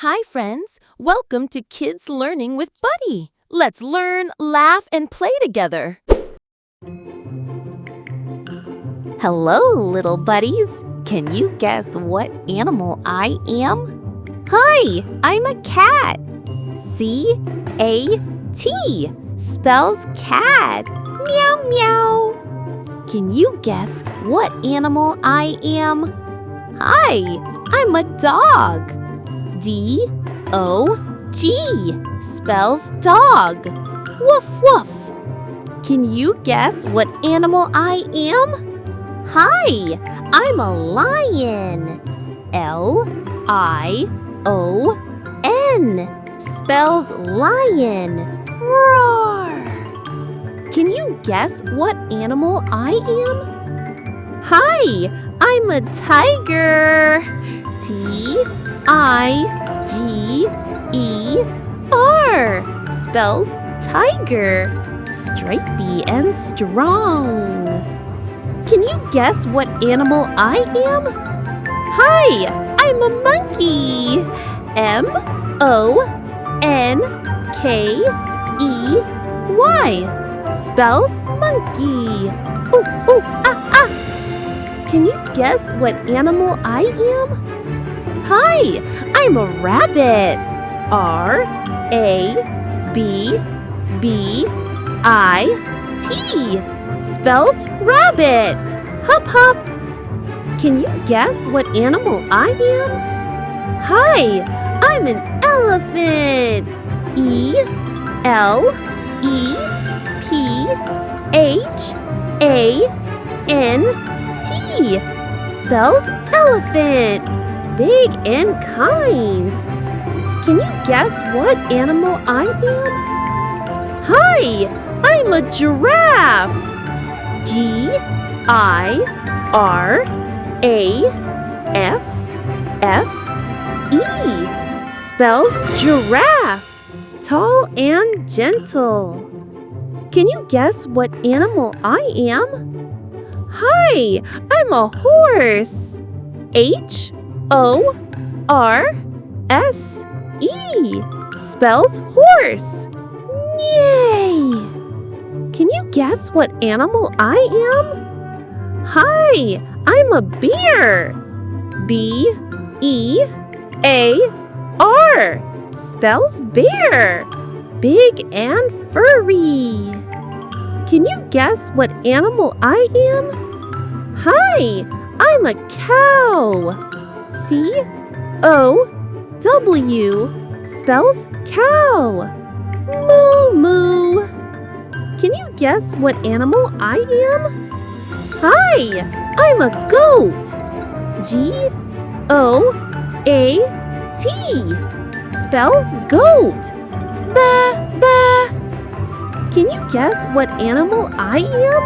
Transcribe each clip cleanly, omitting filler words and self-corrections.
Hi, friends. Welcome to Kids Learning with Buddy. Let's learn, laugh, and play together. Hello, little buddies. Can you guess what animal I am? Hi, I'm a cat. C-A-T spells cat. Meow, meow. Can you guess what animal I am? Hi, I'm a dog. D-O-G spells dog. Woof, woof. Can you guess what animal I am? Hi, I'm a lion. L-I-O-N spells lion. Roar. Can you guess what animal I am? Hi, I'm a tiger. T-I-G-E-R spells tiger. Stripy and strong. Can you guess what animal I am? Hi, I'm a monkey. M-O-N-K-E-Y spells monkey. Ooh, ooh, ah, ah. Can you guess what animal I am? Hi, I'm a rabbit. R-A-B-B-I-T spells rabbit. Hop, hop. Can you guess what animal I am? Hi, I'm an elephant. E-L-E-P-H-A-N-T spells elephant. Big and kind. Can you guess what animal I am? Hi, I'm a giraffe. G-I-R-A-F-F-E spells giraffe. Tall and gentle. Can you guess what animal I am? Hi, I'm a horse. H-O-R-S-E spells horse. Yay! Can you guess what animal I am? Hi, I'm a bear. B-E-A-R spells bear. Big and furry. Can you guess what animal I am? Hi, I'm a cow. C-O-W spells cow. Moo moo. Can you guess what animal I am? Hi, I'm a goat. G-O-A-T spells goat. Ba ba. Can you guess what animal I am?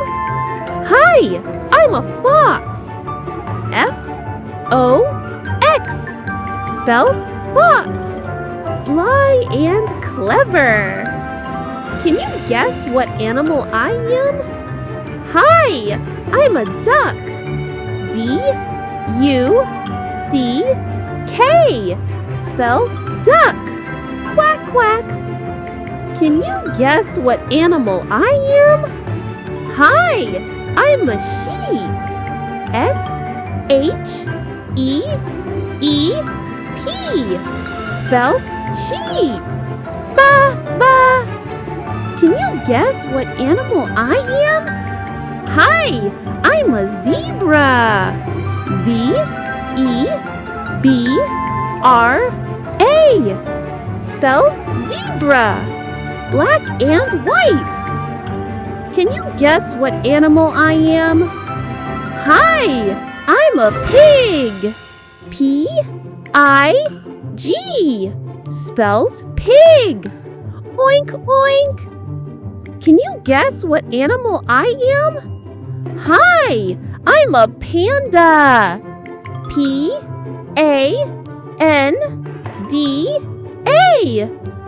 Hi, I'm a fox. F-O-X spells fox. Sly and clever. Can you guess what animal I am? Hi, I'm a duck. D-U-C-K spells duck. Quack, quack. Can you guess what animal I am? Hi, I'm a sheep. S-H-E-E-P spells sheep. Ba, ba. Can you guess what animal I am? Hi, I'm a zebra. Z-E-B-R-A spells zebra. Black and white. Can you guess what animal I am? Hi, I'm a pig. P-I-G spells pig. Oink, oink. Can you guess what animal I am? Hi, I'm a panda. P-A-N-D-A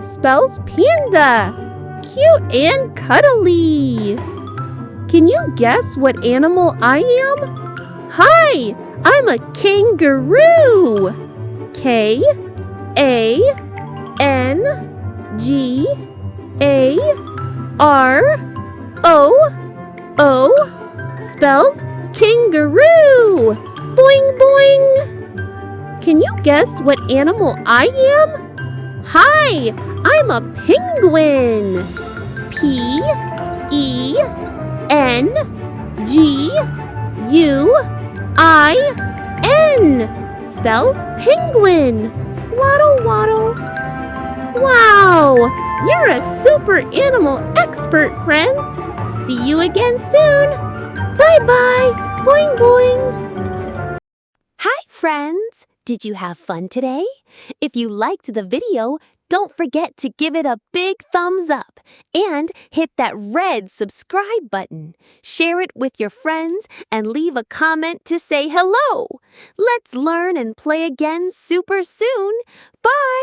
spells panda. Cute and cuddly. Can you guess what animal I am? Hi, I'm a kangaroo. K-A-N-G-A-R-O-O A N G A R O O spells kangaroo. Boing boing. Can you guess what animal I am? Hi, I'm a penguin. Penguin spells penguin. Waddle waddle. Wow, you're a super animal expert, friends. See you again soon. Bye-bye. Boing boing. Hi, friends! Did you have fun today? If you liked the video, don't forget to give it a big thumbs up and hit that red subscribe button. Share it with your friends and leave a comment to say hello. Let's learn and play again super soon. Bye!